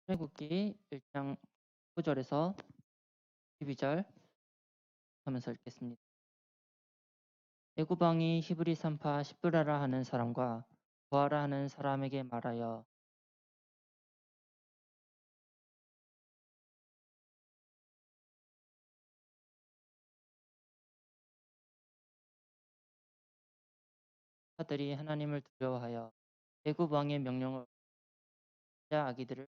출애굽기 1장 9절에서 12절 하면서 읽겠습니다. 애굽 왕이 히브리 산파 시브라라 하는 사람과 보아라 하는 사람에게 말하여 사들이 하나님을 두려워하여 애굽 왕의 명령을 여자 아기들을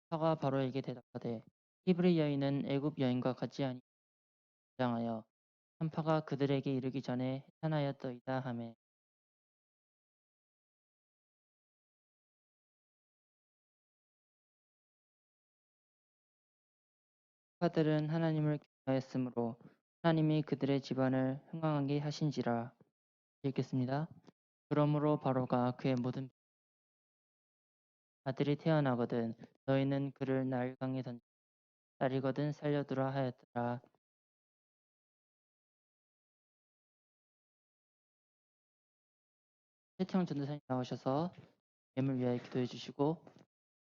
사가 바로에게 대답하되 히브리 여인은 애굽 여인과 같지 아니 장하여 산파가 그들에게 이르기 전에 해산하였더이다 하매 사들은 하나님을 경외하였으므로 하나님이 그들의 집안을 흥왕하게 하신지라. 읽겠습니다. 그러므로 바로가 그의 모든 아들이 태어나거든 너희는 그를 나일강에 던져 딸이거든 살려두라 하였더라. 최태형 전도사님 나오셔서 예물 위하여 기도해 주시고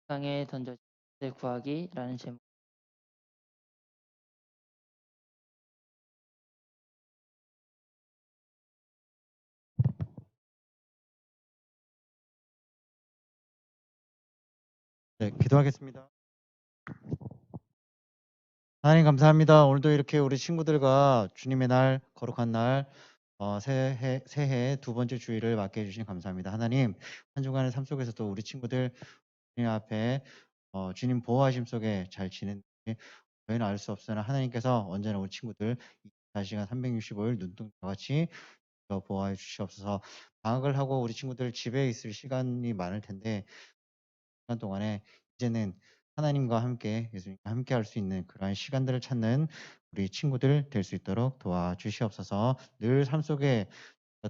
강에 던져 구하기라는 제목. 네, 기도하겠습니다. 하나님 감사합니다. 오늘도 이렇게 우리 친구들과 주님의 날, 거룩한 날, 새해 두 번째 주일을 맞게 해주신 감사합니다. 하나님, 한 주간의 삶 속에서도 우리 친구들 주님 앞에 주님 보호하심 속에 잘 지내는지 저희는 알 수 없으나 하나님께서 언제나 우리 친구들 24시간 365일 눈동자같이 보호해 주시옵소서. 방학을 하고 우리 친구들 집에 있을 시간이 많을 텐데 시간 동안에 이제는 하나님과 함께 예수님과 함께 할 수 있는 그러한 시간들을 찾는 우리 친구들 될 수 있도록 도와주시옵소서. 늘 삶 속에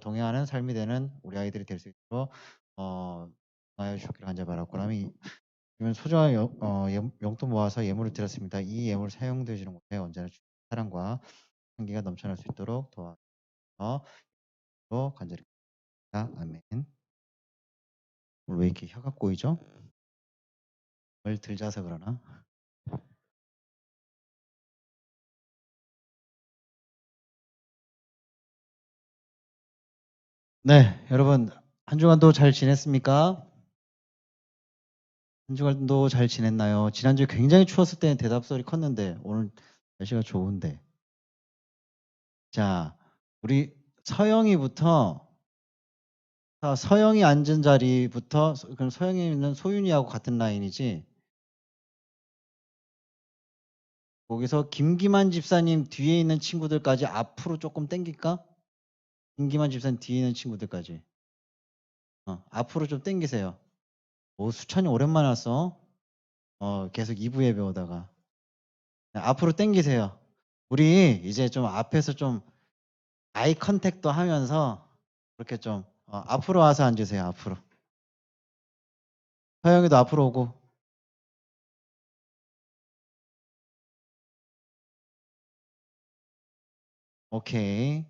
동행하는 삶이 되는 우리 아이들이 될 수 있도록 하여 주시기를 간절히 바라고 그러면 이번 소중한 용돈 모아서 예물을 드렸습니다. 이 예물 사용되지는 못해 언제나 주님의 사랑과 향기가 넘쳐날 수 있도록 도와주셔서 간절히 기도합니다. 아멘. 오늘 왜 이렇게 혀가 꼬이죠? 뭘 들자서 그러나? 네, 여러분 한 주간도 잘 지냈습니까? 한 주간도 잘 지냈나요? 지난주에 굉장히 추웠을 때는 대답 소리 컸는데 오늘 날씨가 좋은데. 자, 우리 서영이부터 서영이 앉은 자리부터 그럼 서영이는 소윤이하고 같은 라인이지? 거기서 김기만 집사님 뒤에 있는 친구들까지 앞으로 조금 당길까? 김기만 집사님 뒤에 있는 친구들까지. 앞으로 좀 당기세요. 오, 수찬이 오랜만에 왔어. 계속 2부 예배 오다가. 네, 앞으로 당기세요. 우리 이제 좀 앞에서 좀 아이 컨택도 하면서 그렇게 좀 앞으로 와서 앉으세요. 앞으로. 서영이도 앞으로 오고. 오케이.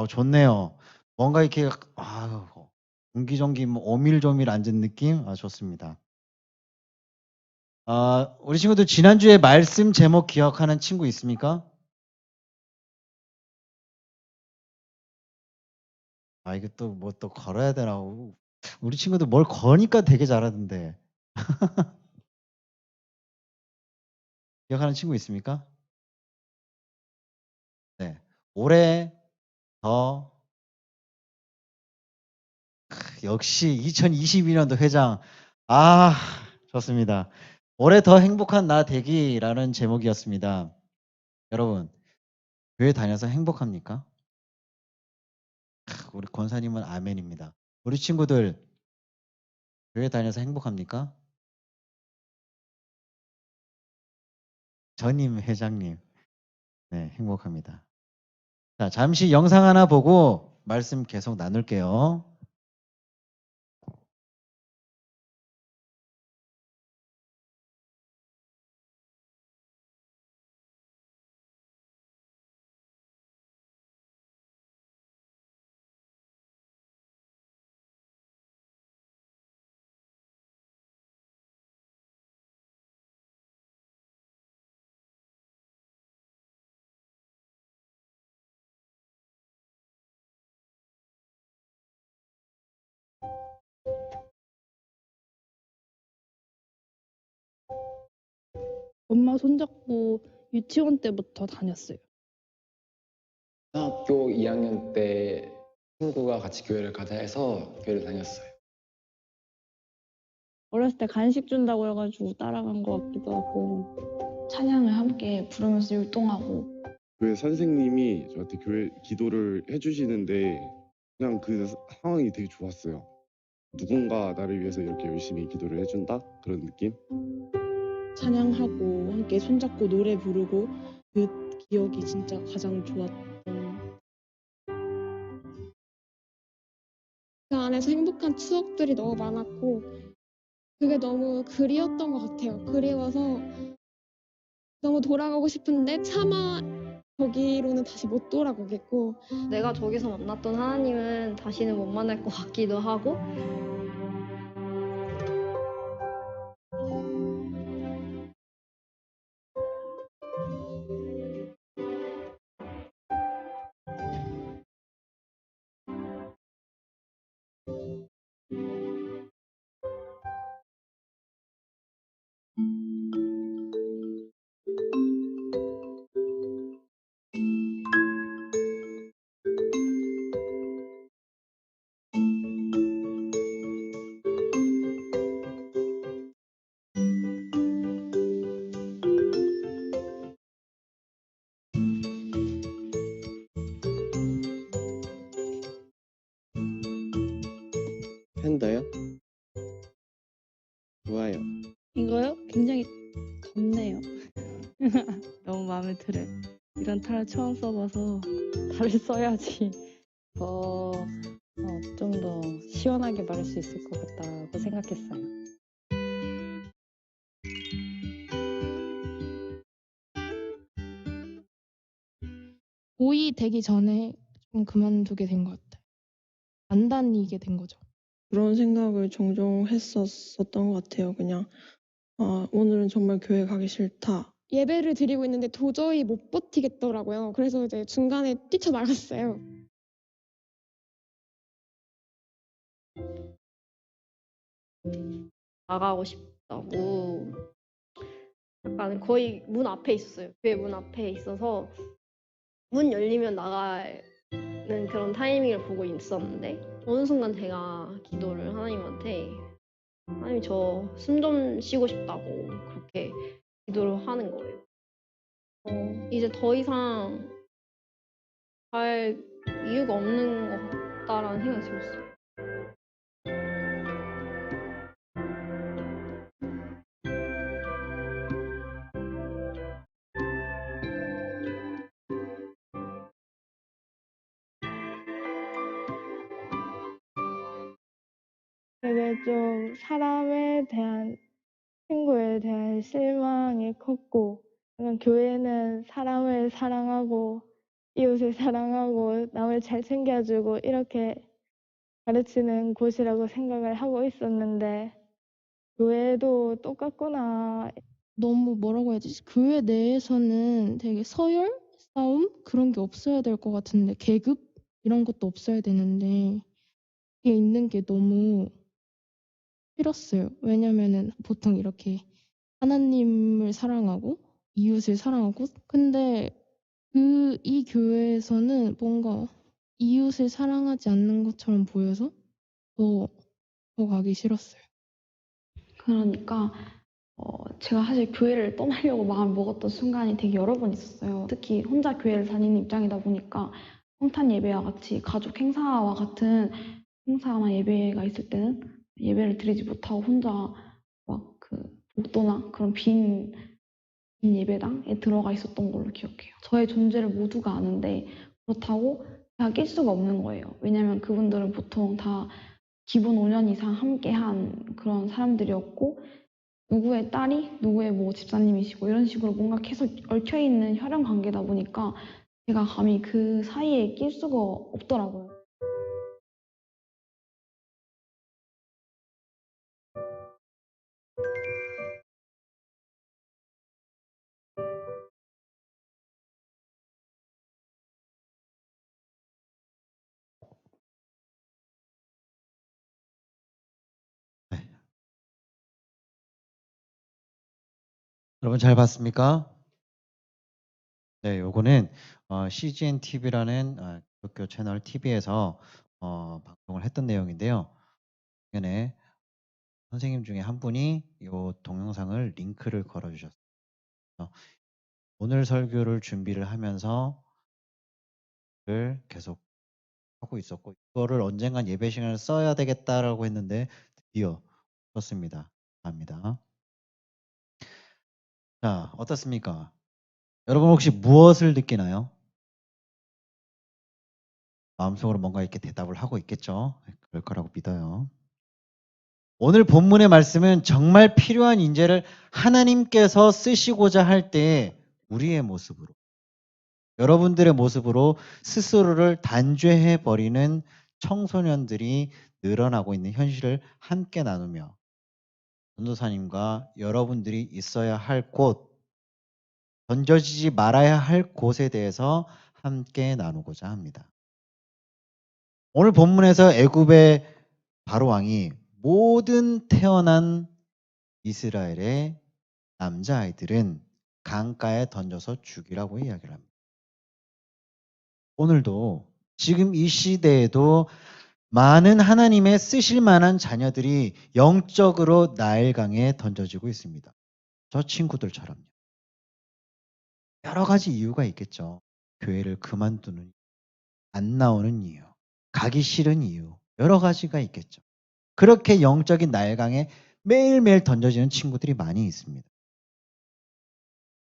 좋네요. 뭔가 이렇게 옹기종기 오밀조밀 앉은 느낌? 좋습니다. 우리 친구들 지난주에 말씀 제목 기억하는 친구 있습니까? 이게 또 뭐 또 걸어야 되나? 우리 친구들 뭘 거니까 되게 잘하던데. 기억하는 친구 있습니까? 네. 올해 더 역시 2022년도 회장. 좋습니다. 올해 더 행복한 나 되기라는 제목이었습니다. 여러분, 교회 다녀서 행복합니까? 우리 권사님은 아멘입니다. 우리 친구들 교회 다녀서 행복합니까? 전임 회장님, 네, 행복합니다. 자, 잠시 영상 하나 보고 말씀 계속 나눌게요. 엄마 손잡고 유치원 때부터 다녔어요. 초등학교 2학년 때 친구가 같이 교회를 가자 해서 교회를 다녔어요. 어렸을 때 간식 준다고 해가지고 따라간 것 같기도 하고. 찬양을 함께 부르면서 율동하고. 교회 선생님이 저한테 교회 기도를 해주시는데 그냥 그 상황이 되게 좋았어요. 누군가 나를 위해서 이렇게 열심히 기도를 해준다? 그런 느낌? 찬양하고 함께 손잡고 노래 부르고 그 기억이 진짜 가장 좋았던. 그 안에서 행복한 추억들이 너무 많았고 그게 너무 그리웠던 것 같아요. 그리워서 너무 돌아가고 싶은데 차마 거기로는 다시 못 돌아가겠고 내가 저기서 만났던 하나님은 다시는 못 만날 것 같기도 하고. 팬더요? 좋아요. 이거요? 굉장히 덥네요. 너무 마음에 들어요. 이런 탈을 처음 써봐서 탈을 써야지 좀 더 시원하게 말할 수 있을 것 같다고 생각했어요. 고2 되기 전에 좀 그만두게 된 것 같아요. 안 다니게 된 거죠. 그런 생각을 종종 했었던 것 같아요. 그냥 오늘은 정말 교회 가기 싫다. 예배를 드리고 있는데 도저히 못 버티겠더라고요. 그래서 이제 중간에 뛰쳐나갔어요. 나가고 싶다고 약간 거의 문 앞에 있었어요. 교회 문 앞에 있어서 문 열리면 나가는 그런 타이밍을 보고 있었는데 어느 순간 제가 기도를 하나님한테 하나님 저 숨 좀 쉬고 싶다고 그렇게 기도를 하는 거예요. 이제 더 이상 갈 이유가 없는 것 같다라는 생각이 들었어요. 되게 좀 사람에 대한 친구에 대한 실망이 컸고 그냥 교회는 사람을 사랑하고 이웃을 사랑하고 남을 잘 챙겨주고 이렇게 가르치는 곳이라고 생각을 하고 있었는데 교회도 똑같구나. 너무 뭐라고 해야 되지? 교회 내에서는 되게 서열 싸움 그런 게 없어야 될 것 같은데 계급 이런 것도 없어야 되는데 이게 있는 게 너무 싫었어요. 왜냐면은 보통 이렇게 하나님을 사랑하고 이웃을 사랑하고 근데 이 교회에서는 뭔가 이웃을 사랑하지 않는 것처럼 보여서 더 가기 싫었어요. 그러니까 제가 사실 교회를 떠나려고 마음을 먹었던 순간이 되게 여러 번 있었어요. 특히 혼자 교회를 다니는 입장이다 보니까 성탄 예배와 같이 가족 행사와 같은 행사나 예배가 있을 때는 예배를 드리지 못하고 혼자 막 그 복도나 그런 빈 예배당에 들어가 있었던 걸로 기억해요. 저의 존재를 모두가 아는데 그렇다고 제가 낄 수가 없는 거예요. 왜냐면 그분들은 보통 다 기본 5년 이상 함께한 그런 사람들이었고 누구의 딸이 누구의 뭐 집사님이시고 이런 식으로 뭔가 계속 얽혀있는 혈연 관계다 보니까 제가 감히 그 사이에 낄 수가 없더라고요. 여러분 잘 봤습니까? 네, 요거는 CGN TV라는 기독교 채널 TV에서 방송을 했던 내용인데요. 최근에 선생님 중에 한 분이 이 동영상을 링크를 걸어주셨어요. 오늘 설교를 준비를 하면서 계속 하고 있었고, 이거를 언젠간 예배 시간에 써야 되겠다라고 했는데 드디어 썼습니다. 감사합니다. 자, 어떻습니까? 여러분 혹시 무엇을 느끼나요? 마음속으로 뭔가 이렇게 대답을 하고 있겠죠? 그럴 거라고 믿어요. 오늘 본문의 말씀은 정말 필요한 인재를 하나님께서 쓰시고자 할 때 우리의 모습으로, 여러분들의 모습으로 스스로를 단죄해 버리는 청소년들이 늘어나고 있는 현실을 함께 나누며 전도사님과 여러분들이 있어야 할 곳, 던져지지 말아야 할 곳에 대해서 함께 나누고자 합니다. 오늘 본문에서 애굽의 바로 왕이 모든 태어난 이스라엘의 남자아이들은 강가에 던져서 죽이라고 이야기를 합니다. 오늘도 지금 이 시대에도 많은 하나님의 쓰실 만한 자녀들이 영적으로 나일강에 던져지고 있습니다. 저 친구들처럼요. 여러 가지 이유가 있겠죠. 교회를 그만두는, 안 나오는 이유, 가기 싫은 이유, 여러 가지가 있겠죠. 그렇게 영적인 나일강에 매일매일 던져지는 친구들이 많이 있습니다.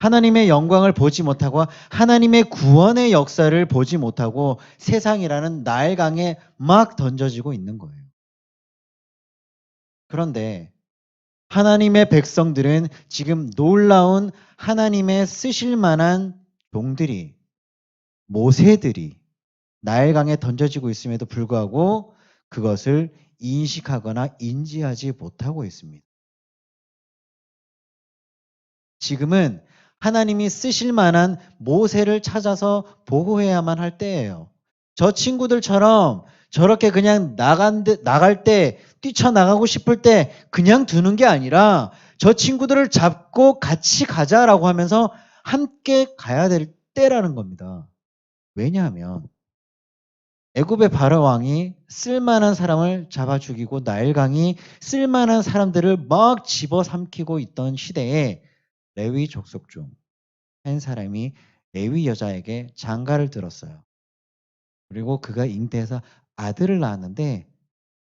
하나님의 영광을 보지 못하고 하나님의 구원의 역사를 보지 못하고 세상이라는 나일강에 막 던져지고 있는 거예요. 그런데 하나님의 백성들은 지금 놀라운 하나님의 쓰실 만한 종들이, 모세들이 나일강에 던져지고 있음에도 불구하고 그것을 인식하거나 인지하지 못하고 있습니다. 지금은 하나님이 쓰실 만한 모세를 찾아서 보호해야만 할 때예요. 저 친구들처럼 저렇게 그냥 나갈 때, 뛰쳐나가고 싶을 때 그냥 두는 게 아니라 저 친구들을 잡고 같이 가자라고 하면서 함께 가야 될 때라는 겁니다. 왜냐하면 애굽의 바로 왕이 쓸만한 사람을 잡아 죽이고 나일강이 쓸만한 사람들을 막 집어삼키고 있던 시대에 레위 족속 중 한 사람이 레위 여자에게 장가를 들었어요. 그리고 그가 잉태해서 아들을 낳았는데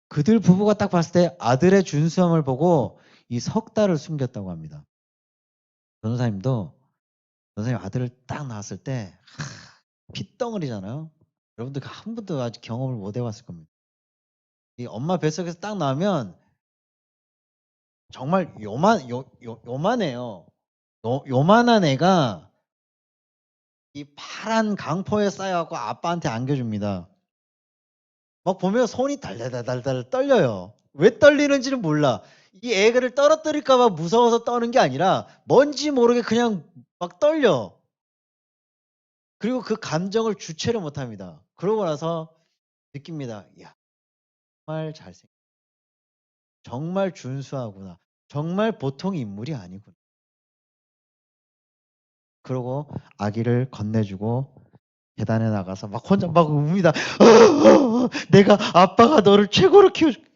그들 부부가 딱 봤을 때 아들의 준수함을 보고 이 석 달을 숨겼다고 합니다. 전도사님도 전도사님 아들을 딱 낳았을 때 핏덩어리잖아요. 여러분들 한 번도 아직 경험을 못 해봤을 겁니다. 이 엄마 뱃속에서 딱 나오면 정말 요만해요. 요만한 애가 이 파란 강포에 쌓여갖고 아빠한테 안겨줍니다. 막 보면 손이 달달달달 떨려요. 왜 떨리는지는 몰라. 이 애를 떨어뜨릴까봐 무서워서 떠는 게 아니라 뭔지 모르게 그냥 막 떨려. 그리고 그 감정을 주체를 못합니다. 그러고 나서 느낍니다. 야, 정말 잘생겼다. 정말 준수하구나. 정말 보통 인물이 아니구나. 그러고 아기를 건네주고 계단에 나가서 막 혼자 막 웁니다. 내가 아빠가 너를 최고로 키워줄게.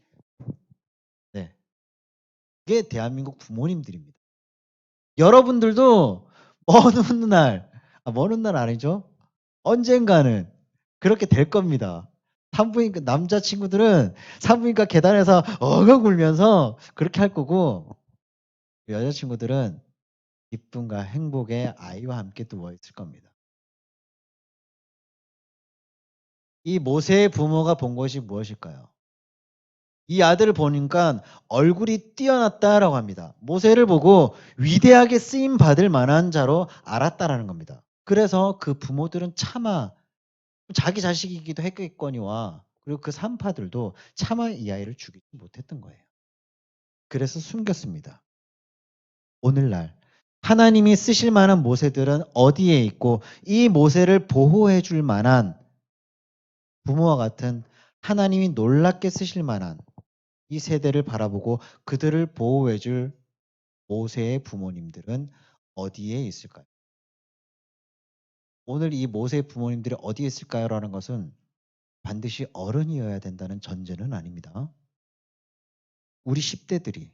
네, 이게 대한민국 부모님들입니다. 여러분들도 먼 날 아니죠? 언젠가는 그렇게 될 겁니다. 산부인과 남자친구들은 산부인과 계단에서 엉엉 울면서 그렇게 할 거고 여자친구들은 기쁨과 행복의 아이와 함께 누워 있을 겁니다. 이 모세의 부모가 본 것이 무엇일까요? 이 아들을 보니까 얼굴이 뛰어났다라고 합니다. 모세를 보고 위대하게 쓰임 받을 만한 자로 알았다라는 겁니다. 그래서 그 부모들은 차마 자기 자식이기도 했겠거니와 그리고 그 산파들도 차마 이 아이를 죽이지 못했던 거예요. 그래서 숨겼습니다. 오늘날 하나님이 쓰실 만한 모세들은 어디에 있고 이 모세를 보호해 줄 만한 부모와 같은 하나님이 놀랍게 쓰실 만한 이 세대를 바라보고 그들을 보호해 줄 모세의 부모님들은 어디에 있을까요? 오늘 이 모세의 부모님들이 어디에 있을까요? 라는 것은 반드시 어른이어야 된다는 전제는 아닙니다. 우리 10대들이,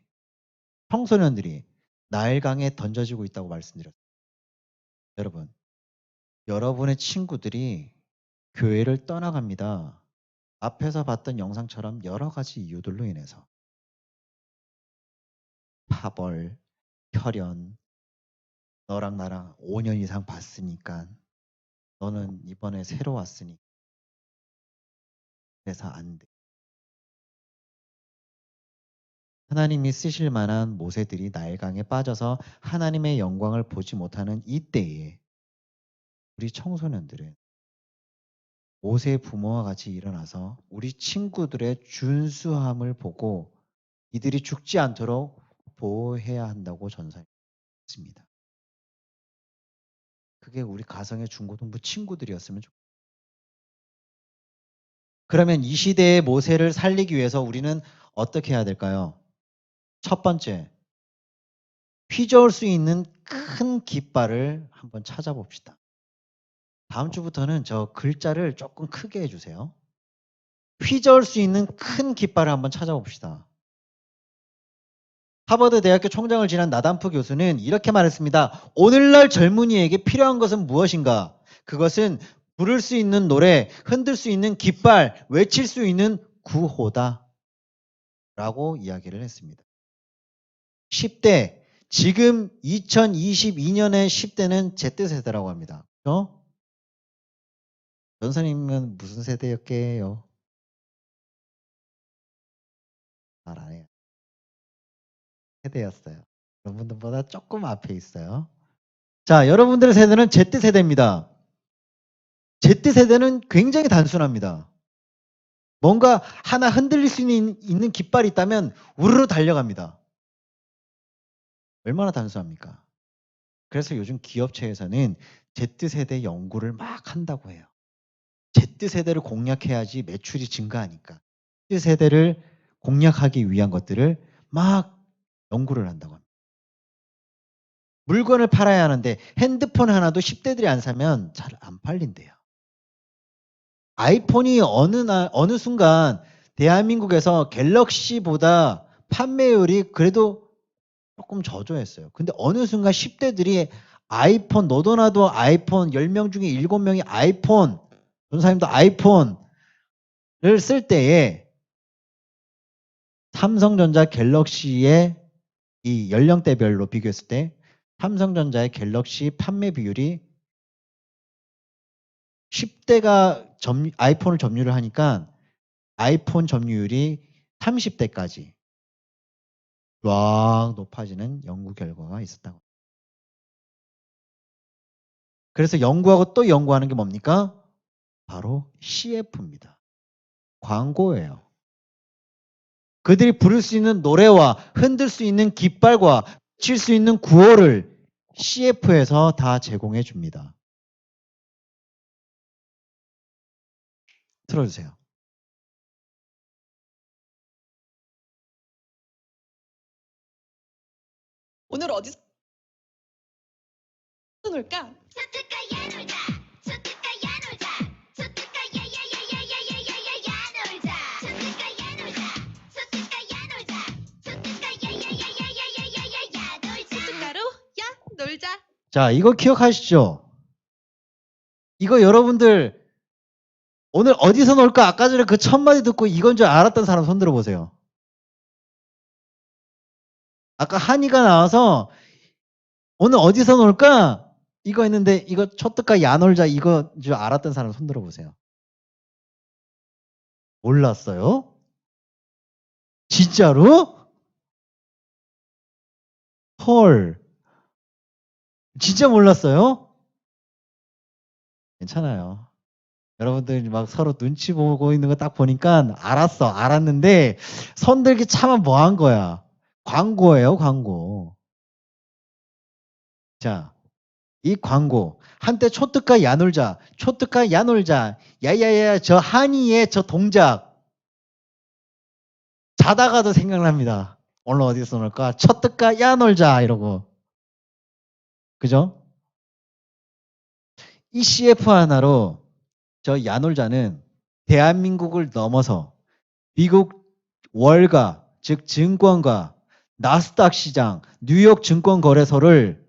청소년들이 나일강에 던져지고 있다고 말씀드렸어요. 여러분, 여러분의 친구들이 교회를 떠나갑니다. 앞에서 봤던 영상처럼 여러 가지 이유들로 인해서. 파벌, 혈연, 너랑 나랑 5년 이상 봤으니까 너는 이번에 새로 왔으니 그래서 안 돼. 하나님이 쓰실 만한 모세들이 나일강에 빠져서 하나님의 영광을 보지 못하는 이때에 우리 청소년들은 모세의 부모와 같이 일어나서 우리 친구들의 준수함을 보고 이들이 죽지 않도록 보호해야 한다고 전사했습니다. 그게 우리 가정의 중고등부 친구들이었으면 좋겠어요. 그러면 이 시대의 모세를 살리기 위해서 우리는 어떻게 해야 될까요? 첫 번째, 휘저을 수 있는 큰 깃발을 한번 찾아봅시다. 다음 주부터는 저 글자를 조금 크게 해주세요. 휘저을 수 있는 큰 깃발을 한번 찾아봅시다. 하버드 대학교 총장을 지낸 나담프 교수는 이렇게 말했습니다. 오늘날 젊은이에게 필요한 것은 무엇인가? 그것은 부를 수 있는 노래, 흔들 수 있는 깃발, 외칠 수 있는 구호다. 라고 이야기를 했습니다. 10대, 지금 2022년의 10대는 Z세대라고 합니다. 그렇죠? 전사님은 무슨 세대였게요? 말 안 해요. 세대였어요. 여러분들보다 조금 앞에 있어요. 자, 여러분들의 세대는 Z세대입니다. Z세대는 굉장히 단순합니다. 뭔가 하나 흔들릴 수 있는 깃발이 있다면 우르르 달려갑니다. 얼마나 단순합니까? 그래서 요즘 기업체에서는 Z세대 연구를 막 한다고 해요. Z세대를 공략해야지 매출이 증가하니까. Z세대를 공략하기 위한 것들을 막 연구를 한다고 합니다. 물건을 팔아야 하는데 핸드폰 하나도 10대들이 안 사면 잘 안 팔린대요. 아이폰이 어느 순간 대한민국에서 갤럭시보다 판매율이 그래도 조금 저조했어요. 근데 어느 순간 10대들이 아이폰, 너도 나도 아이폰, 10명 중에 7명이 아이폰, 전사님도 아이폰을 쓸 때에 삼성전자 갤럭시의 이 연령대별로 비교했을 때 삼성전자의 갤럭시 판매 비율이 10대가 아이폰을 점유를 하니까 아이폰 점유율이 30대까지 쫙 높아지는 연구 결과가 있었다고. 그래서 연구하고 또 연구하는 게 뭡니까? 바로 CF입니다. 광고예요. 그들이 부를 수 있는 노래와 흔들 수 있는 깃발과 칠 수 있는 구호를 CF에서 다 제공해 줍니다. 틀어주세요. 오늘 어디서 놀까? 놀자. 자, 이거 기억하시죠? 이거 여러분들 오늘 어디서 놀까? 아까 전에 그 첫 마디 듣고 이건 줄 알았던 사람 손 들어보세요. 아까 한이가 나와서 오늘 어디서 놀까? 이거 했는데 이거 초특가 야 놀자 이거 줄 알았던 사람 손 들어보세요. 몰랐어요? 진짜로? 헐. 진짜 몰랐어요? 괜찮아요. 여러분들 막 서로 눈치 보고 있는 거 딱 보니까 알았는데 손 들기 차마 뭐 한 거야? 광고예요, 광고. 자, 이 광고. 한때 초특가 야놀자, 초특가 야놀자, 야야야 저 한이의 저 동작. 자다가도 생각납니다. 오늘 어디서 놀까? 쳤뜰까? 야 놀자 이러고. 그죠? 이 CF 하나로 저 야놀자는 대한민국을 넘어서 미국 월가, 즉 증권가, 나스닥 시장, 뉴욕 증권거래소를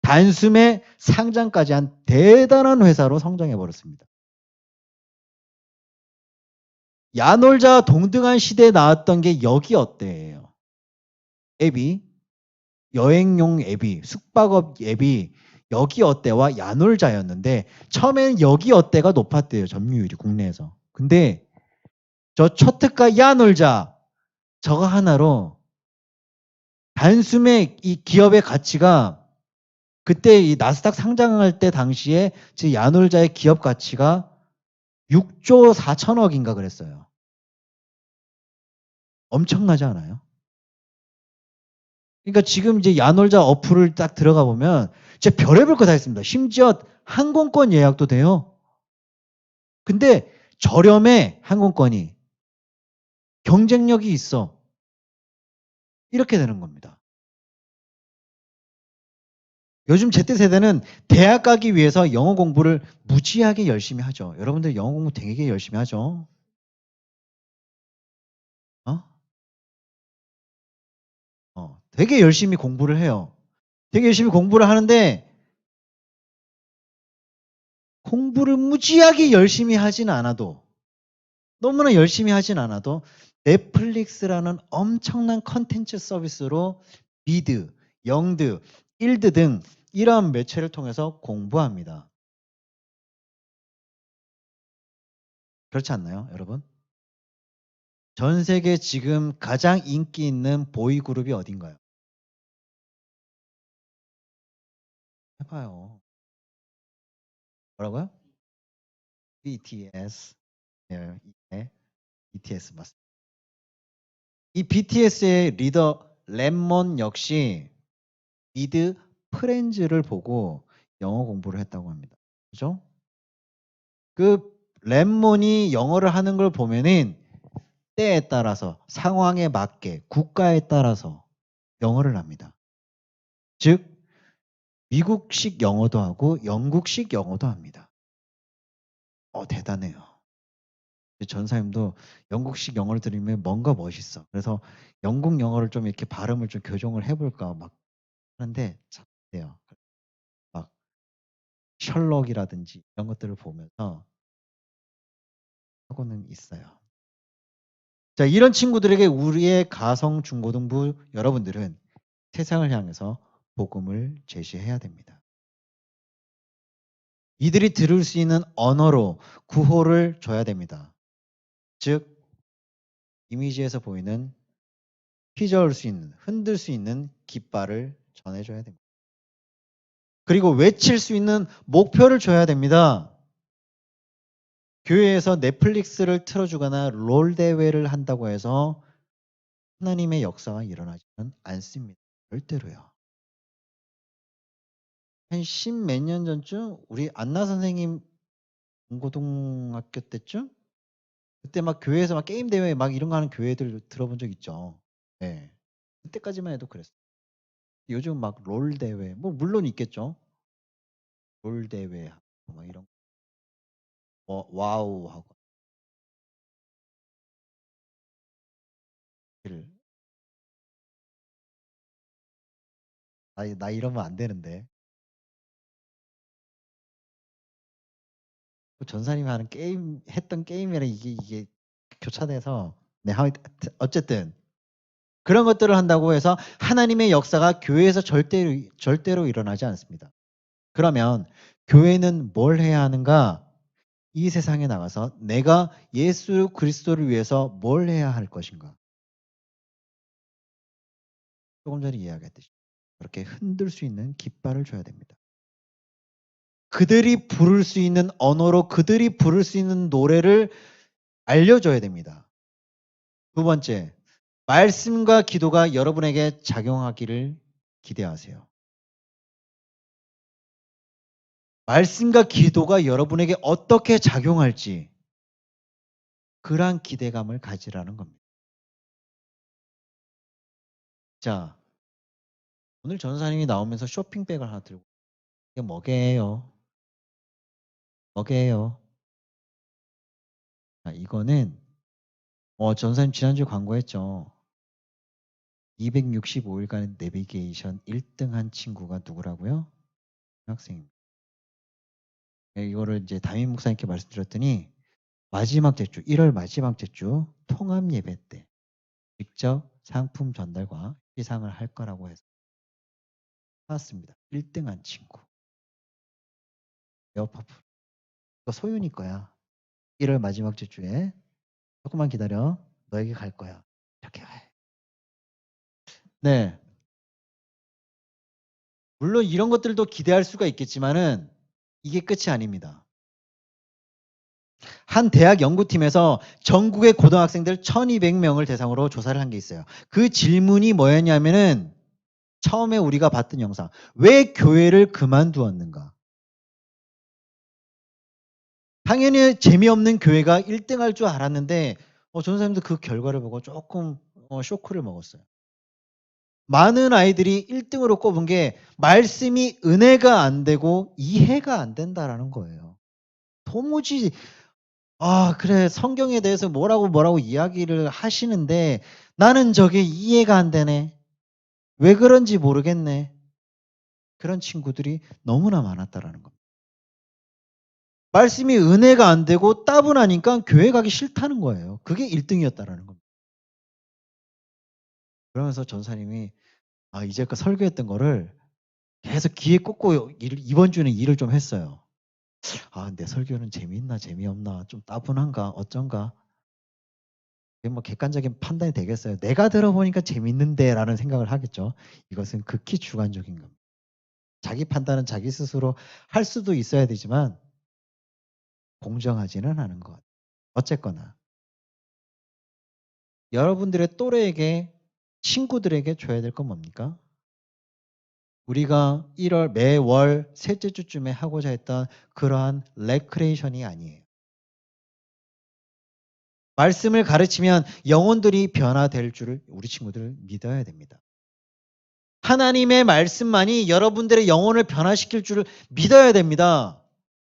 단숨에 상장까지 한 대단한 회사로 성장해 버렸습니다. 야놀자와 동등한 시대에 나왔던 게 여기 어때예요. 앱이, 여행용 앱이, 숙박업 앱이 여기 어때와 야놀자였는데 처음에는 여기 어때가 높았대요. 점유율이 국내에서. 근데 저 초특가 야놀자 저거 하나로 단숨에 이 기업의 가치가 그때 이 나스닥 상장할 때 당시에 즉 야놀자의 기업 가치가 6조 4천억인가 그랬어요. 엄청나지 않아요? 그러니까 지금 이제 야놀자 어플을 딱 들어가 보면 진짜 별의별 거 다 있습니다. 심지어 항공권 예약도 돼요. 근데 저렴해 항공권이. 경쟁력이 있어. 이렇게 되는 겁니다. 요즘 Z세대는 대학 가기 위해서 영어 공부를 무지하게 열심히 하죠. 여러분들 영어 공부 되게 열심히 하죠. 되게 열심히 공부를 해요. 되게 열심히 공부를 하는데 공부를 무지하게 열심히 하진 않아도 너무나 열심히 하진 않아도 넷플릭스라는 엄청난 컨텐츠 서비스로 미드, 영드, 일드 등 이러한 매체를 통해서 공부합니다. 그렇지 않나요, 여러분? 전 세계 지금 가장 인기 있는 보이그룹이 어딘가요? 해봐요. 뭐라고요? BTS. 네, BTS 맞습니다. 이 BTS의 리더 랩몬 역시 미드 프렌즈를 보고 영어 공부를 했다고 합니다. 그죠? 그 랩몬이 영어를 하는 걸 보면은 때에 따라서 상황에 맞게 국가에 따라서 영어를 합니다. 즉 미국식 영어도 하고 영국식 영어도 합니다. 대단해요. 전사님도 영국식 영어를 들으면 뭔가 멋있어. 그래서 영국 영어를 좀 이렇게 발음을 좀 교정을 해볼까 막 하는데 참 돼요. 막 셜록이라든지 이런 것들을 보면서 하고는 있어요. 자, 이런 친구들에게 우리의 가성 중고등부 여러분들은 세상을 향해서 복음을 제시해야 됩니다. 이들이 들을 수 있는 언어로 구호를 줘야 됩니다. 즉 이미지에서 보이는 휘저을 수 있는, 흔들 수 있는 깃발을 전해줘야 됩니다. 그리고 외칠 수 있는 목표를 줘야 됩니다. 교회에서 넷플릭스를 틀어주거나 롤 대회를 한다고 해서 하나님의 역사가 일어나지는 않습니다. 절대로요. 한 10 몇 년 전쯤 우리 안나 선생님 중고등학교 때쯤 그때 막 교회에서 막 게임 대회 막 이런 거 하는 교회들 들어본 적 있죠. 네. 그때까지만 해도 그랬어요. 요즘 막 롤 대회 뭐 물론 있겠죠. 롤 대회 하고 막 이런 와우 하고 나 이러면 안 되는데. 전사님이 하는 게임 했던 게임이랑 이게 교차돼서 네, 어쨌든 그런 것들을 한다고 해서 하나님의 역사가 교회에서 절대로 일어나지 않습니다. 그러면 교회는 뭘 해야 하는가? 이 세상에 나가서 내가 예수 그리스도를 위해서 뭘 해야 할 것인가? 조금 전에 이야기했듯이 그렇게 흔들 수 있는 깃발을 줘야 됩니다. 그들이 부를 수 있는 언어로 그들이 부를 수 있는 노래를 알려줘야 됩니다. 두 번째, 말씀과 기도가 여러분에게 작용하기를 기대하세요. 말씀과 기도가 여러분에게 어떻게 작용할지 그러한 기대감을 가지라는 겁니다. 자, 오늘 전사님이 나오면서 쇼핑백을 하나 들고 이게 뭐게요? 뭐게요? 자, 이거는 전사님 지난주에 광고했죠. 265일간 내비게이션 1등한 친구가 누구라고요? 학생입니다. 이거를 이제 담임 목사님께 말씀드렸더니 마지막 제주 1월 마지막 제주 통합 예배 때 직접 상품 전달과 시상을 할 거라고 해서 나왔습니다. 1등한 친구. 에어퍼프. 이거 소윤이 거야. 1월 마지막 제주에 조금만 기다려. 너에게 갈 거야. 이렇게 해. 네. 물론 이런 것들도 기대할 수가 있겠지만은 이게 끝이 아닙니다. 한 대학 연구팀에서 전국의 고등학생들 1200명을 대상으로 조사를 한 게 있어요. 그 질문이 뭐였냐면은 처음에 우리가 봤던 영상. 왜 교회를 그만두었는가? 당연히 재미없는 교회가 1등 할 줄 알았는데 전사님도 그 결과를 보고 조금 쇼크를 먹었어요. 많은 아이들이 1등으로 꼽은 게 말씀이 은혜가 안 되고 이해가 안 된다라는 거예요. 도무지 그래 성경에 대해서 뭐라고 이야기를 하시는데 나는 저게 이해가 안 되네. 왜 그런지 모르겠네. 그런 친구들이 너무나 많았다라는 겁니다. 말씀이 은혜가 안 되고 따분하니까 교회 가기 싫다는 거예요. 그게 1등이었다라는 겁니다. 그러면서 전사님이 이제껏 설교했던 거를 계속 귀에 꽂고 이번 주는 일을 좀 했어요. 내 설교는 재미있나 재미없나 좀 따분한가 어쩐가. 뭐 객관적인 판단이 되겠어요. 내가 들어보니까 재밌는데 라는 생각을 하겠죠. 이것은 극히 주관적인 겁니다. 자기 판단은 자기 스스로 할 수도 있어야 되지만 공정하지는 않은 것 같아요. 어쨌거나 여러분들의 또래에게 친구들에게 줘야 될 건 뭡니까? 우리가 1월 매월 셋째 주쯤에 하고자 했던 그러한 레크레이션이 아니에요. 말씀을 가르치면 영혼들이 변화될 줄을 우리 친구들 믿어야 됩니다. 하나님의 말씀만이 여러분들의 영혼을 변화시킬 줄을 믿어야 됩니다.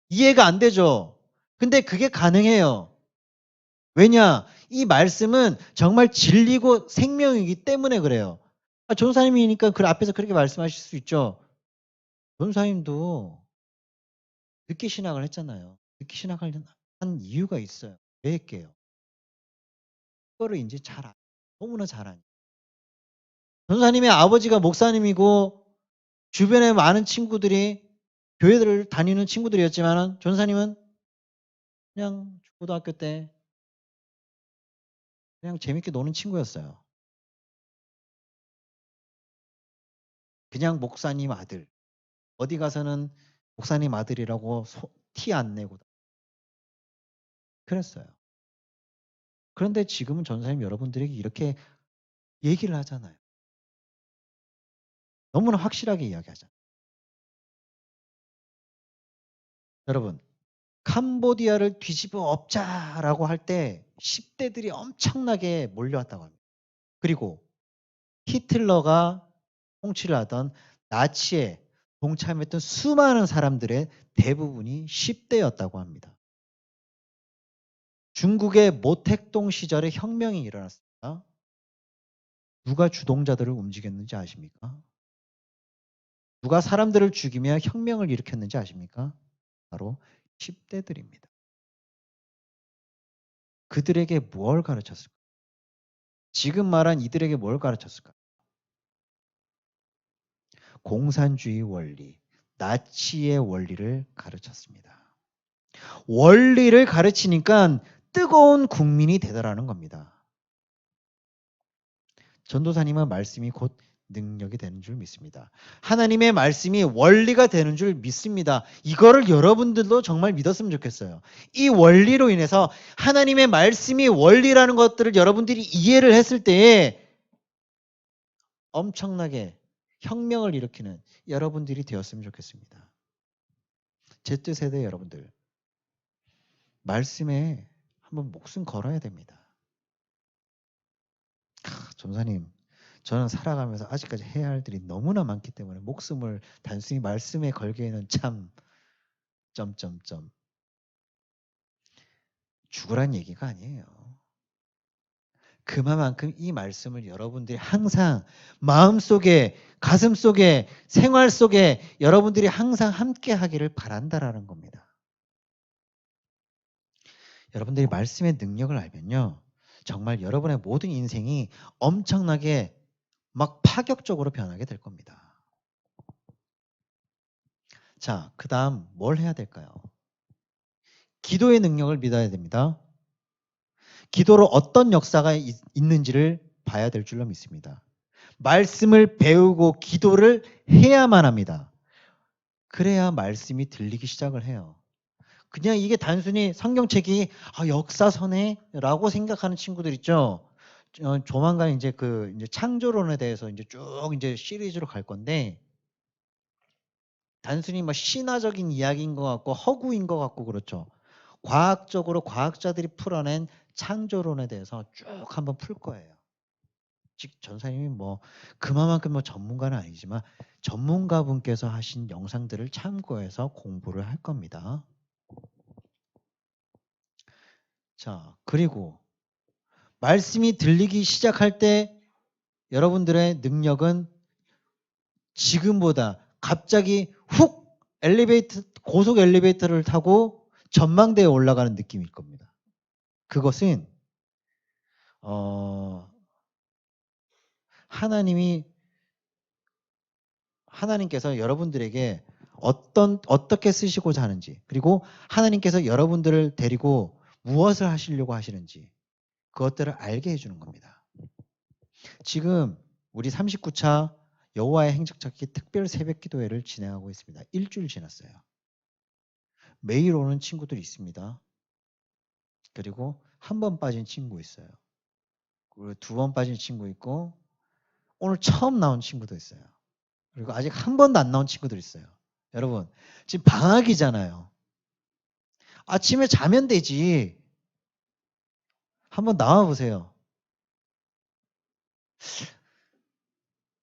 이해가 안 되죠? 근데 그게 가능해요. 왜냐? 이 말씀은 정말 진리고 생명이기 때문에 그래요. 전사님이니까 그 앞에서 그렇게 말씀하실 수 있죠. 전사님도 늦게 신학을 했잖아요. 늦게 신학을 한 이유가 있어요. 왜 했게요? 그거를 이제 너무나 잘 아니. 전사님의 아버지가 목사님이고 주변에 많은 친구들이 교회들을 다니는 친구들이었지만 전사님은 그냥 고등학교 때 그냥 재밌게 노는 친구였어요. 그냥 목사님 아들. 어디 가서는 목사님 아들이라고 티 안 내고 그랬어요. 그런데 지금은 전사님 여러분들에게 이렇게 얘기를 하잖아요. 너무나 확실하게 이야기하잖아요. 여러분, 캄보디아를 뒤집어 엎자라고 할 때 10대들이 엄청나게 몰려왔다고 합니다. 그리고 히틀러가 통치를 하던 나치에 동참했던 수많은 사람들의 대부분이 10대였다고 합니다. 중국의 모택동 시절에 혁명이 일어났습니다. 누가 주동자들을 움직였는지 아십니까? 누가 사람들을 죽이며 혁명을 일으켰는지 아십니까? 바로 10대들입니다. 그들에게 뭘 가르쳤을까? 지금 말한 이들에게 뭘 가르쳤을까? 공산주의 원리, 나치의 원리를 가르쳤습니다. 원리를 가르치니까 뜨거운 국민이 되더라는 겁니다. 전도사님은 말씀이 곧 능력이 되는 줄 믿습니다. 하나님의 말씀이 원리가 되는 줄 믿습니다. 이거를 여러분들도 정말 믿었으면 좋겠어요. 이 원리로 인해서 하나님의 말씀이 원리라는 것들을 여러분들이 이해를 했을 때에 엄청나게 혁명을 일으키는 여러분들이 되었으면 좋겠습니다. Z세대 여러분들, 말씀에 한번 목숨 걸어야 됩니다. 전사님, 저는 살아가면서 아직까지 해야 할 일이 너무나 많기 때문에 목숨을 단순히 말씀에 걸기에는 참 점점점 죽으란 얘기가 아니에요. 그만큼 이 말씀을 여러분들이 항상 마음속에, 가슴속에, 생활 속에 여러분들이 항상 함께 하기를 바란다라는 겁니다. 여러분들이 말씀의 능력을 알면요. 정말 여러분의 모든 인생이 엄청나게 막 파격적으로 변하게 될 겁니다. 자, 그 다음 뭘 해야 될까요? 기도의 능력을 믿어야 됩니다. 기도로 어떤 역사가 있는지를 봐야 될 줄로 믿습니다. 말씀을 배우고 기도를 해야만 합니다. 그래야 말씀이 들리기 시작을 해요. 그냥 이게 단순히 성경책이 역사서네라고 생각하는 친구들 있죠. 조만간 이제 이제 창조론에 대해서 이제 쭉 이제 시리즈로 갈 건데 단순히 뭐 신화적인 이야기인 것 같고 허구인 것 같고 그렇죠. 과학적으로 과학자들이 풀어낸 창조론에 대해서 쭉 한번 풀 거예요. 즉 전사님이 뭐 그만큼 뭐 전문가는 아니지만 전문가분께서 하신 영상들을 참고해서 공부를 할 겁니다. 자, 그리고 말씀이 들리기 시작할 때 여러분들의 능력은 지금보다 갑자기 훅 고속 엘리베이터를 타고 전망대에 올라가는 느낌일 겁니다. 그것은 하나님께서 여러분들에게 어떻게 쓰시고자 하는지, 그리고 하나님께서 여러분들을 데리고 무엇을 하시려고 하시는지 그것들을 알게 해주는 겁니다. 지금 우리 39차 여호와의 행적찾기 특별 새벽 기도회를 진행하고 있습니다. 일주일 지났어요. 매일 오는 친구들이 있습니다. 그리고 한 번 빠진 친구 있어요. 그리고 2번 빠진 친구 있고 오늘 처음 나온 친구도 있어요. 그리고 아직 한 번도 안 나온 친구들 있어요. 여러분 지금 방학이잖아요. 아침에 자면 되지. 한번 나와 보세요.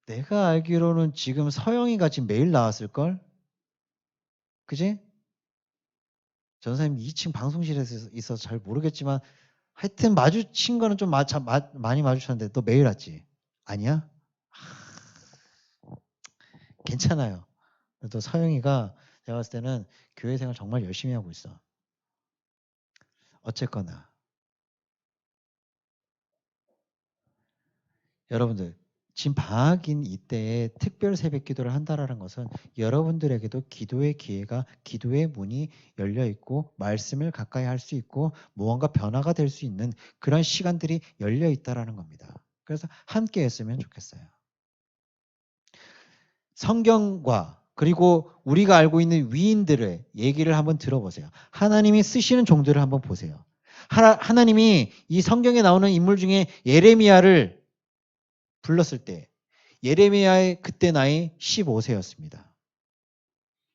내가 알기로는 지금 서영이가 지금 매일 나왔을걸? 그지? 전사님 2층 방송실에서 있어서 잘 모르겠지만 하여튼 마주친 거는 좀 많이 마주쳤는데 너 매일 왔지? 아니야? 괜찮아요. 그래도 서영이가 제가 봤을 때는 교회 생활 정말 열심히 하고 있어. 어쨌거나 여러분들 지금 방학인 이때에 특별 새벽 기도를 한다라는 것은 여러분들에게도 기도의 기회가, 기도의 문이 열려 있고 말씀을 가까이 할 수 있고 무언가 변화가 될 수 있는 그런 시간들이 열려 있다라는 겁니다. 그래서 함께 했으면 좋겠어요. 성경과 그리고 우리가 알고 있는 위인들의 얘기를 한번 들어보세요. 하나님이 쓰시는 종들을 한번 보세요. 하나님이 이 성경에 나오는 인물 중에 예레미야를 불렀을 때 예레미야의 그때 나이 15세였습니다.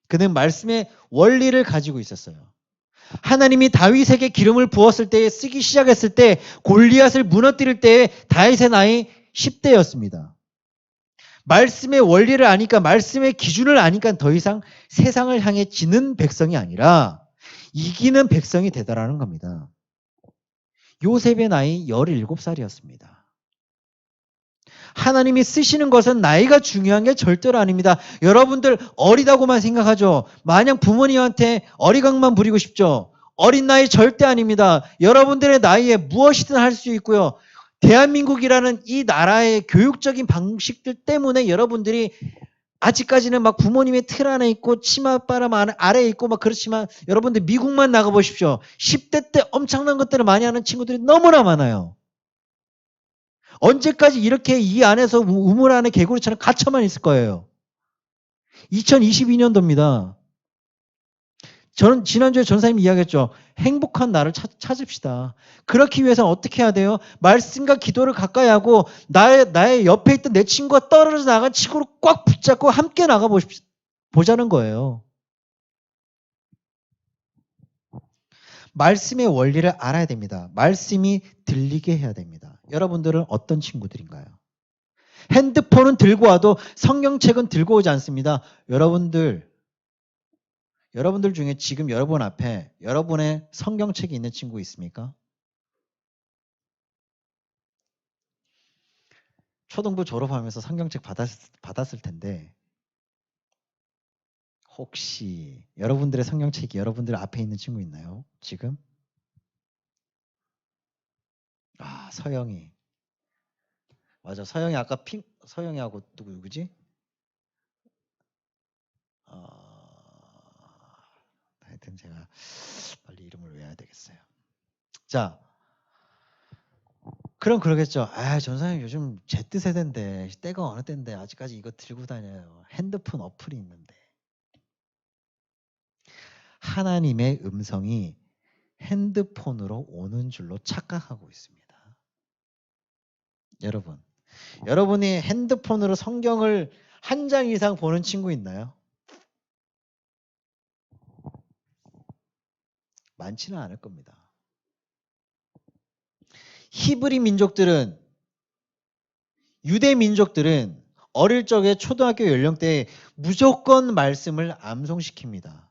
그는 말씀의 원리를 가지고 있었어요. 하나님이 다윗에게 기름을 부었을 때 쓰기 시작했을 때 골리앗을 무너뜨릴 때 다윗의 나이 10대였습니다. 말씀의 원리를 아니까 말씀의 기준을 아니까 더 이상 세상을 향해 지는 백성이 아니라 이기는 백성이 되더라는 겁니다. 요셉의 나이 17살이었습니다. 하나님이 쓰시는 것은 나이가 중요한 게 절대로 아닙니다. 여러분들 어리다고만 생각하죠. 마냥 부모님한테 어리광만 부리고 싶죠. 어린 나이 절대 아닙니다. 여러분들의 나이에 무엇이든 할 수 있고요. 대한민국이라는 이 나라의 교육적인 방식들 때문에 여러분들이 아직까지는 막 부모님의 틀 안에 있고 치맛바람 아래에 있고 막 그렇지만 여러분들 미국만 나가보십시오. 10대 때 엄청난 것들을 많이 하는 친구들이 너무나 많아요. 언제까지 이렇게 이 안에서 우물 안에 개구리처럼 갇혀만 있을 거예요. 2022년도입니다. 저는 지난주에 전사님이 이야기했죠. 행복한 나를 찾읍시다. 그렇기 위해서는 어떻게 해야 돼요? 말씀과 기도를 가까이 하고 나의 옆에 있던 내 친구가 떨어져 나간 친구를 꽉 붙잡고 함께 보자는 거예요. 말씀의 원리를 알아야 됩니다. 말씀이 들리게 해야 됩니다. 여러분들은 어떤 친구들인가요? 핸드폰은 들고 와도 성경책은 들고 오지 않습니다. 여러분들 중에 지금 여러분 앞에 여러분의 성경책이 있는 친구 있습니까? 초등부 졸업하면서 성경책 받았을 텐데 혹시 여러분들의 성경책이 여러분들 앞에 있는 친구 있나요? 지금? 아, 서영이. 맞아. 서영이 아까 서영이하고 누구지? 하여튼 제가 빨리 이름을 외워야 되겠어요. 자, 그럼 그러겠죠. 아, 전사님 요즘 Z세대인데 때가 어느 때인데 아직까지 이거 들고 다녀요. 핸드폰 어플이 있는데. 하나님의 음성이 핸드폰으로 오는 줄로 착각하고 있습니다. 여러분, 여러분이 핸드폰으로 성경을 한 장 이상 보는 친구 있나요? 많지는 않을 겁니다. 히브리 민족들은, 유대 민족들은 어릴 적에 초등학교 연령대에 무조건 말씀을 암송시킵니다.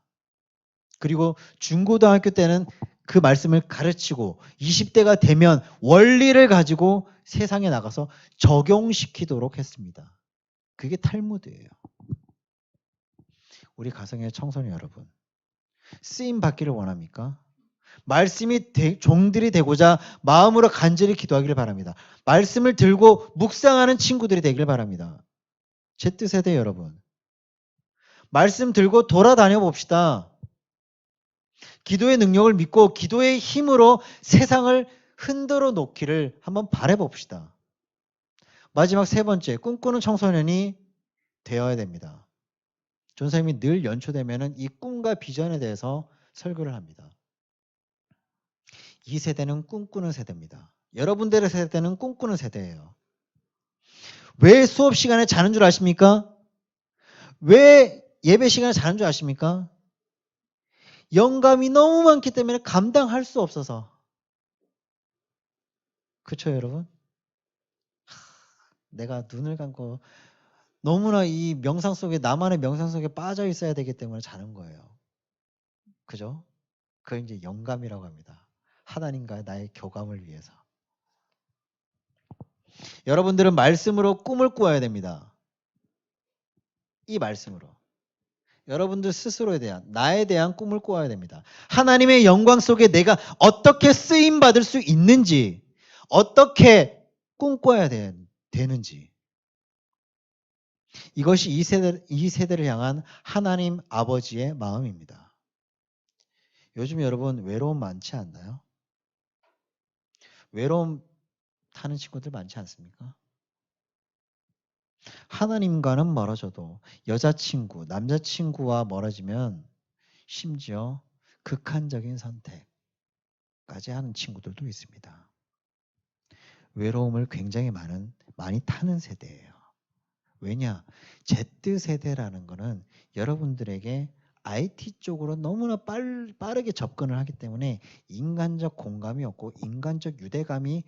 그리고 중고등학교 때는 그 말씀을 가르치고 20대가 되면 원리를 가지고 세상에 나가서 적용시키도록 했습니다. 그게 탈무드예요. 우리 가정의 청소년 여러분, 쓰임 받기를 원합니까? 말씀이 종들이 되고자 마음으로 간절히 기도하기를 바랍니다. 말씀을 들고 묵상하는 친구들이 되길 바랍니다. Z세대 여러분, 말씀 들고 돌아다녀 봅시다. 기도의 능력을 믿고 기도의 힘으로 세상을 흔들어 놓기를 한번 바라봅시다. 마지막 세 번째, 꿈꾸는 청소년이 되어야 됩니다. 전사님이 늘 연초되면 이 꿈과 비전에 대해서 설교를 합니다. 이 세대는 꿈꾸는 세대입니다. 여러분들의 세대는 꿈꾸는 세대예요. 왜 수업 시간에 자는 줄 아십니까? 왜 예배 시간에 자는 줄 아십니까? 영감이 너무 많기 때문에 감당할 수 없어서. 그렇죠, 여러분? 내가 눈을 감고 너무나 이 명상 속에, 나만의 명상 속에 빠져 있어야 되기 때문에 자는 거예요. 그죠? 그걸 이제 영감이라고 합니다. 하나님과의 나의 교감을 위해서. 여러분들은 말씀으로 꿈을 꾸어야 됩니다. 이 말씀으로. 여러분들 스스로에 대한, 나에 대한 꿈을 꾸어야 됩니다. 하나님의 영광 속에 내가 어떻게 쓰임받을 수 있는지, 어떻게 꿈꿔야 되는지. 이것이 이 세대를 향한 하나님 아버지의 마음입니다. 요즘 여러분 외로움 많지 않나요? 외로움 타는 친구들 많지 않습니까? 하나님과는 멀어져도 여자친구, 남자친구와 멀어지면 심지어 극한적인 선택까지 하는 친구들도 있습니다. 외로움을 굉장히 많이 타는 세대예요. 왜냐? Z세대라는 거는 여러분들에게 IT 쪽으로 너무나 빠르게 접근을 하기 때문에 인간적 공감이 없고 인간적 유대감이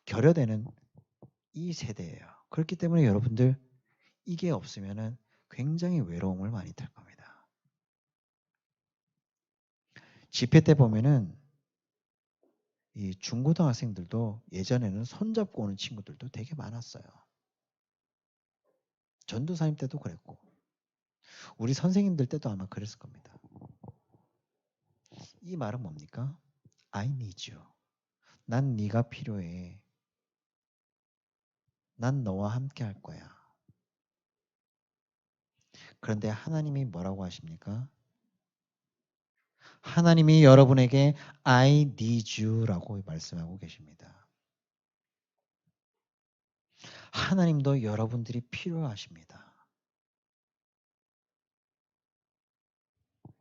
결여되는 이 세대예요. 그렇기 때문에 여러분들 이게 없으면은 굉장히 외로움을 많이 탈 겁니다. 집회 때 보면은 이 중고등학생들도 예전에는 손잡고 오는 친구들도 되게 많았어요. 전도사님 때도 그랬고 우리 선생님들 때도 아마 그랬을 겁니다. 이 말은 뭡니까? I need you. 난 네가 필요해. 난 너와 함께 할 거야. 그런데 하나님이 뭐라고 하십니까? 하나님이 여러분에게 I need you라고 말씀하고 계십니다. 하나님도 여러분들이 필요하십니다.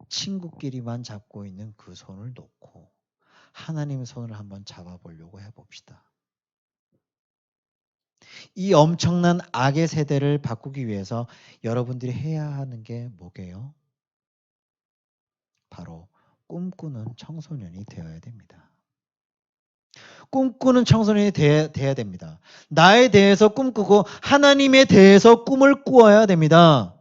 친구끼리만 잡고 있는 그 손을 놓고 하나님의 손을 한번 잡아보려고 해봅시다. 이 엄청난 악의 세대를 바꾸기 위해서 여러분들이 해야 하는 게 뭐게요? 바로 꿈꾸는 청소년이 되어야 됩니다. 꿈꾸는 청소년이 돼야 됩니다. 나에 대해서 꿈꾸고 하나님에 대해서 꿈을 꾸어야 됩니다.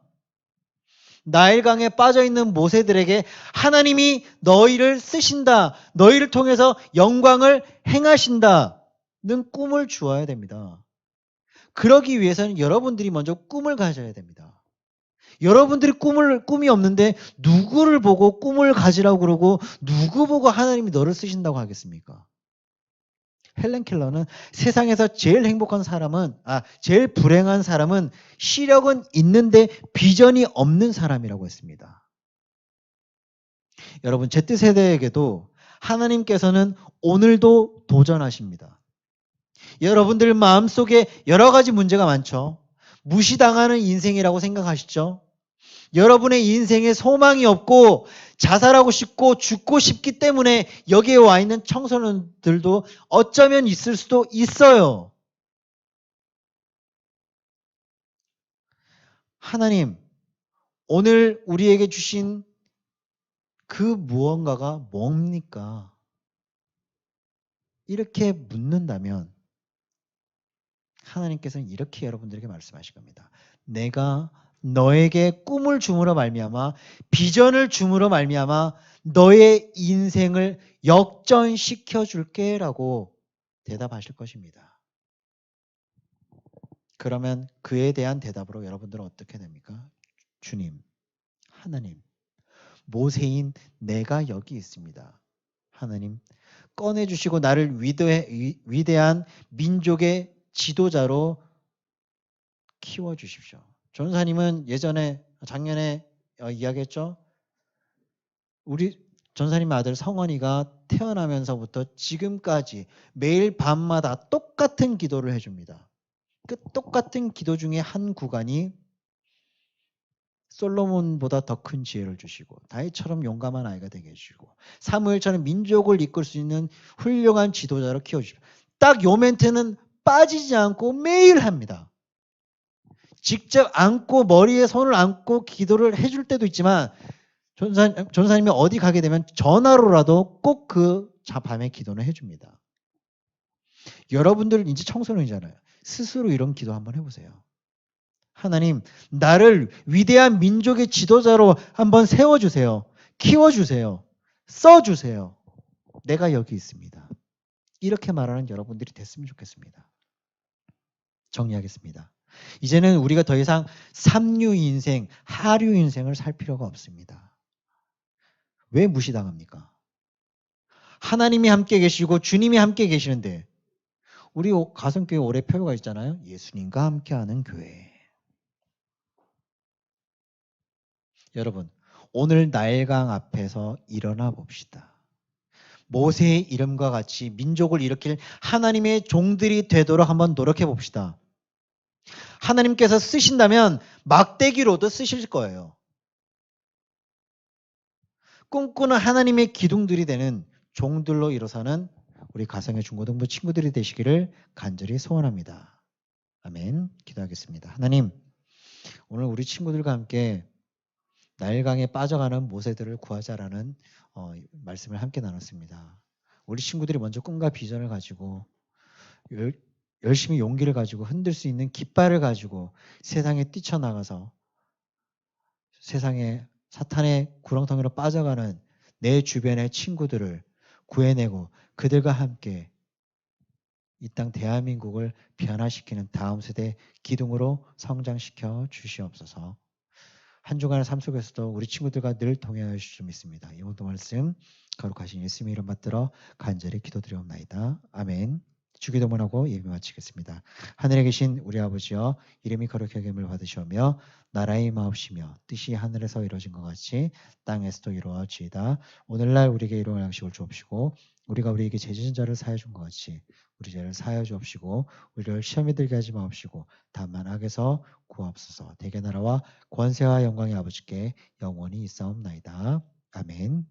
나일강에 빠져있는 모세들에게 하나님이 너희를 쓰신다. 너희를 통해서 영광을 행하신다는 꿈을 주어야 됩니다. 그러기 위해서는 여러분들이 먼저 꿈을 가져야 됩니다. 여러분들이 꿈이 없는데 누구를 보고 꿈을 가지라고 그러고 누구 보고 하나님이 너를 쓰신다고 하겠습니까? 헬렌 켈러는 세상에서 제일 행복한 사람은, 제일 불행한 사람은 시력은 있는데 비전이 없는 사람이라고 했습니다. 여러분, Z세대에게도 하나님께서는 오늘도 도전하십니다. 여러분들 마음속에 여러 가지 문제가 많죠. 무시당하는 인생이라고 생각하시죠? 여러분의 인생에 소망이 없고 자살하고 싶고 죽고 싶기 때문에 여기에 와 있는 청소년들도 어쩌면 있을 수도 있어요. 하나님, 오늘 우리에게 주신 그 무언가가 뭡니까? 이렇게 묻는다면 하나님께서는 이렇게 여러분들에게 말씀하실 겁니다. 내가 너에게 꿈을 줌으로 말미암아 비전을 줌으로 말미암아 너의 인생을 역전시켜 줄게라고 대답하실 것입니다. 그러면 그에 대한 대답으로 여러분들은 어떻게 됩니까? 주님, 하나님, 모세인 내가 여기 있습니다. 하나님, 꺼내주시고 나를 위대한 민족의 지도자로 키워주십시오. 전사님은 작년에 이야기했죠? 우리 전사님 아들 성원이가 태어나면서부터 지금까지 매일 밤마다 똑같은 기도를 해줍니다. 그 똑같은 기도 중에 한 구간이 솔로몬보다 더 큰 지혜를 주시고 다윗처럼 용감한 아이가 되게 해주시고 사무엘처럼 민족을 이끌 수 있는 훌륭한 지도자로 키워주시고 딱 요 멘트는 빠지지 않고 매일 합니다. 직접 안고 머리에 손을 얹고 기도를 해줄 때도 있지만 전사님이 어디 가게 되면 전화로라도 꼭 그 밤에 기도는 해줍니다. 여러분들 이제 청소년이잖아요. 스스로 이런 기도 한번 해보세요. 하나님, 나를 위대한 민족의 지도자로 한번 세워주세요. 키워주세요. 써주세요. 내가 여기 있습니다. 이렇게 말하는 여러분들이 됐으면 좋겠습니다. 정리하겠습니다. 이제는 우리가 더 이상 삼류 인생, 하류 인생을 살 필요가 없습니다. 왜 무시당합니까? 하나님이 함께 계시고 주님이 함께 계시는데 우리 가성교회 올해 표가 있잖아요. 예수님과 함께하는 교회. 여러분, 오늘 나일강 앞에서 일어나 봅시다. 모세의 이름과 같이 민족을 일으킬 하나님의 종들이 되도록 한번 노력해 봅시다. 하나님께서 쓰신다면 막대기로도 쓰실 거예요. 꿈꾸는 하나님의 기둥들이 되는 종들로 일어서는 우리 가성의 중고등부 친구들이 되시기를 간절히 소원합니다. 아멘. 기도하겠습니다. 하나님, 오늘 우리 친구들과 함께 나일강에 빠져가는 모세들을 구하자라는 말씀을 함께 나눴습니다. 우리 친구들이 먼저 꿈과 비전을 가지고 열심히 용기를 가지고 흔들 수 있는 깃발을 가지고 세상에 뛰쳐나가서 세상에 사탄의 구렁텅이로 빠져가는 내 주변의 친구들을 구해내고 그들과 함께 이 땅 대한민국을 변화시키는 다음 세대 기둥으로 성장시켜 주시옵소서. 한 주간의 삶 속에서도 우리 친구들과 늘 동행하여 주실 줄 믿습니다. 이 모든 말씀 거룩하신 예수님의 이름 받들어 간절히 기도드리옵나이다. 아멘. 주기도문하고 예배 마치겠습니다. 하늘에 계신 우리 아버지여, 이름이 거룩하게 여김을 받으시오며 나라의 임하옵시며 뜻이 하늘에서 이루어진 것 같이 땅에서도 이루어지이다. 오늘날 우리에게 일용할 양식을 주옵시고 우리가 우리에게 죄 지은 자를 사하여 준 것 같이 우리 죄를 사하여 주옵시고 우리를 시험에 들게 하지 마옵시고 다만 악에서 구하옵소서. 대개 나라와 권세와 영광의 아버지께 영원히 있사옵나이다. 아멘.